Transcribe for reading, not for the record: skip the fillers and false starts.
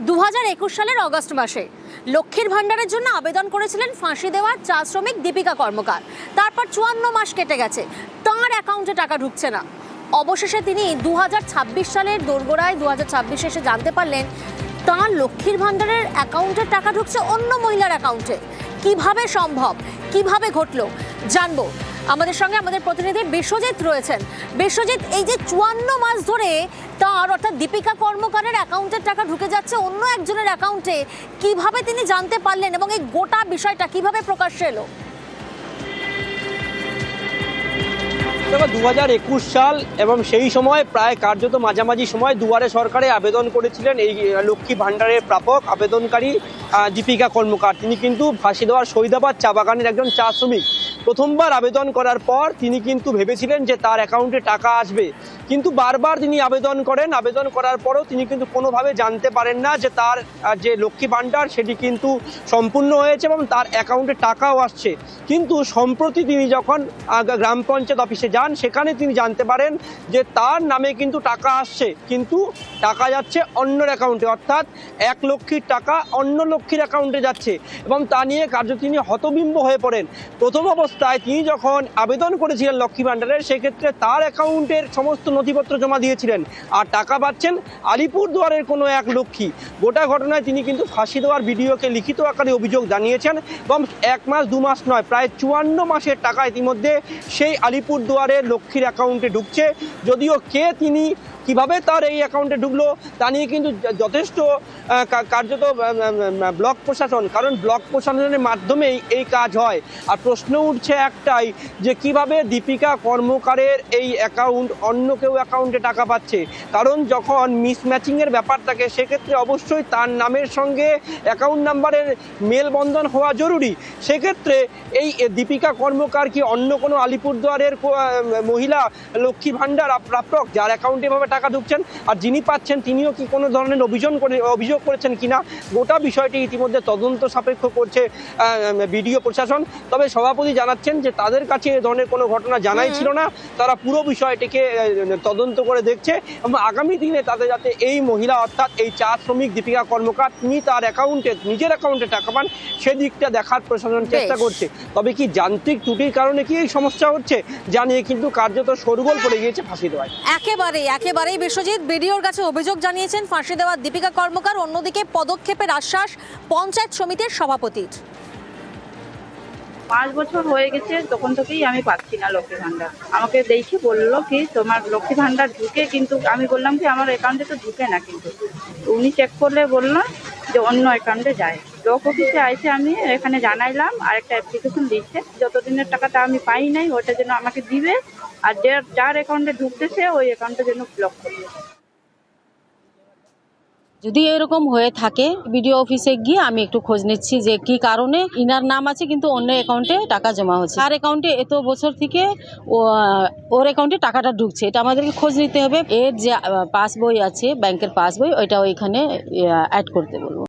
2021 সালের অগস্ট মাসে লক্ষ্মীর ভান্ডারের জন্য আবেদন করেছিলেন ফাঁসি দেওয়া চা শ্রমিক দীপিকা কর্মকার। তারপর 54 মাস কেটে গেছে, তাঁর অ্যাকাউন্টে টাকা ঢুকছে না। অবশেষে তিনি 2026 সালের দোরগোড়ায় 2026 এসে জানতে পারলেন তাঁর লক্ষ্মীর ভান্ডারের অ্যাকাউন্টে টাকা ঢুকছে অন্য মহিলার অ্যাকাউন্টে। কিভাবে সম্ভব, কিভাবে ঘটলো জানবো। আমাদের সঙ্গে আমাদের প্রতিনিধি বিশ্বজিৎ রয়েছেন। বিশ্বজিৎ, এই যে 54 মাস ধরে তার অর্থাৎ দীপিকা কর্মকারের অ্যাকাউন্টের টাকা ঢুকে যাচ্ছে অন্য একজনের অ্যাকাউন্টে, কিভাবে তিনি জানতে পারলেন এবং এই গোটা বিষয়টা কিভাবে প্রকাশ্যে এলো? 2021 সাল এবং সেই সময় প্রায় কার্যত মাঝামাঝি সময় দুয়ারে সরকারে আবেদন করেছিলেন এই লক্ষ্মী ভাণ্ডারের প্রাপক আবেদনকারী দীপিকা কর্মকার। তিনি কিন্তু ফাঁসি দেওয়ার শহীদাবাদ চা বাগানের একজন চা শ্রমিক। প্রথমবার আবেদন করার পর তিনি কিন্তু ভেবেছিলেন যে তার অ্যাকাউন্টে টাকা আসবে, কিন্তু বারবার তিনি আবেদন করার পরও তিনি কিন্তু কোনোভাবে জানতে পারেন না যে তার যে লক্ষ্মী ভাণ্ডার সেটি কিন্তু সম্পূর্ণ হয়েছে এবং তার অ্যাকাউন্টে টাকাও আসছে। কিন্তু সম্প্রতি তিনি যখন গ্রাম পঞ্চায়েত অফিসে যান, সেখানে তিনি জানতে পারেন যে তার নামে কিন্তু টাকা আসছে, কিন্তু টাকা যাচ্ছে অন্যর অ্যাকাউন্টে, অর্থাৎ 1 লক্ষের টাকা অন্য লক্ষ্মীর অ্যাকাউন্টে যাচ্ছে এবং তা নিয়ে কার্য তিনি হতবিম্ব হয়ে পড়েন। প্রথম অবস্থায় তিনি যখন আবেদন করেছিলেন লক্ষ্মী ভাণ্ডারের, সেক্ষেত্রে তার অ্যাকাউন্টের সমস্ত নথিপত্র জমা দিয়েছিলেন, আর টাকা পাচ্ছেন আলিপুরদুয়ারের কোনো এক লক্ষ্মী। গোটা ঘটনায় তিনি কিন্তু ফাঁসি দেওয়ার ভিডিওকে লিখিত আকারে অভিযোগ জানিয়েছেন এবং 1 মাস 2 মাস নয়, প্রায় 54 মাসের টাকা ইতিমধ্যে সেই আলিপুরদুয়ারের লক্ষ্মীর অ্যাকাউন্টে ঢুকছে। যদিও কে তিনি, কিভাবে তার এই অ্যাকাউন্টে ঢুকলো তা নিয়ে কিন্তু যথেষ্ট কার্যত ব্লক প্রশাসন, কারণ ব্লক প্রশাসনের মাধ্যমেই এই কাজ হয়। আর প্রশ্ন উঠছে একটাই, যে কিভাবে দীপিকা কর্মকারের এই অ্যাকাউন্ট অন্য কেউ অ্যাকাউন্টে টাকা পাচ্ছে। কারণ যখন মিসম্যাচিংয়ের ব্যাপার থাকে, সেক্ষেত্রে অবশ্যই তার নামের সঙ্গে অ্যাকাউন্ট নাম্বারের মেলবন্ধন হওয়া জরুরি। সেক্ষেত্রে এই দীপিকা কর্মকার কি অন্য কোনো আলিপুরদুয়ারের মহিলা লক্ষ্মী ভাণ্ডার প্রাপক যার অ্যাকাউন্টে এভাবে টাকা ঢুকছেন, আর যিনি পাচ্ছেন তিনিও কি কোনো ধরনের অভিযোগ করেছেন কিনা, গোটা বিষয়টি ইতিমধ্যে তদন্ত সাপেক্ষ করছে বিডিও প্রশাসন। তবে সভাপতি জানাচ্ছেন যে তাদের কাছে এ ধরনের কোনো ঘটনা জানাই ছিল না, তারা পুরো বিষয়টিকে তদন্ত করে দেখছে এবং আগামী দিনে তাদের যাতে এই মহিলা অর্থাৎ এই চা শ্রমিক দীপিকা কর্মকার তিনি তার নিজের অ্যাকাউন্টে টাকা পান, সেদিকটা দেখার প্রশাসন চেষ্টা করছে। তবে কি যান্ত্রিক ত্রুটির কারণে কি এই সমস্যা হচ্ছে, জানিয়ে কিন্তু কার্যত শোরগোল পড়ে গিয়েছে ফাঁসি দেওয়ায়। একেবারেই বিশ্বজিৎ, বিডিওর কাছে অভিযোগ জানিয়েছেন ফাঁসি দেওয়া দীপিকা কর্মকার। অন্যদিকে পদক্ষেপের আশ্বাস পঞ্চায়েত সমিতির সভাপতির। 5 বছর হয়ে গেছে, তখন থেকেই আমি পাচ্ছি না লক্ষ্মী ভান্ডার। আমাকে দেখে বললো কি তোমার লক্ষ্মী ভান্ডার ঢুকে, কিন্তু আমি বললাম কি আমার অ্যাকাউন্টে তো ঢুকে না। কিন্তু উনি চেক করলে বললো যে অন্য অ্যাকাউন্টে যায়। ব্লক অফিসে আইসে আমি এখানে জানাইলাম, আর একটা অ্যাপ্লিকেশন দিচ্ছে, যতদিনের টাকাটা আমি পাই নাই ওটা যেন আমাকে দিবে, আর যার অ্যাকাউন্টে ঢুকতেছে ওই অ্যাকাউন্টে যেন ব্লক করবে। যদি এরকম হয়ে থাকে, বিডিও অফিসে গিয়ে আমি একটু খোঁজ নিচ্ছি যে কি কারণে ইনার নাম আছে কিন্তু অন্য অ্যাকাউন্টে টাকা জমা হচ্ছে, আর অ্যাকাউন্টে এত বছর থেকে ওর অ্যাকাউন্টে টাকাটা ঢুকছে, এটা আমাদেরকে খোঁজ নিতে হবে। এর যে পাসবই আছে, ব্যাংকের পাসবই, ওইটা ওইখানে অ্যাড করতে বলবো।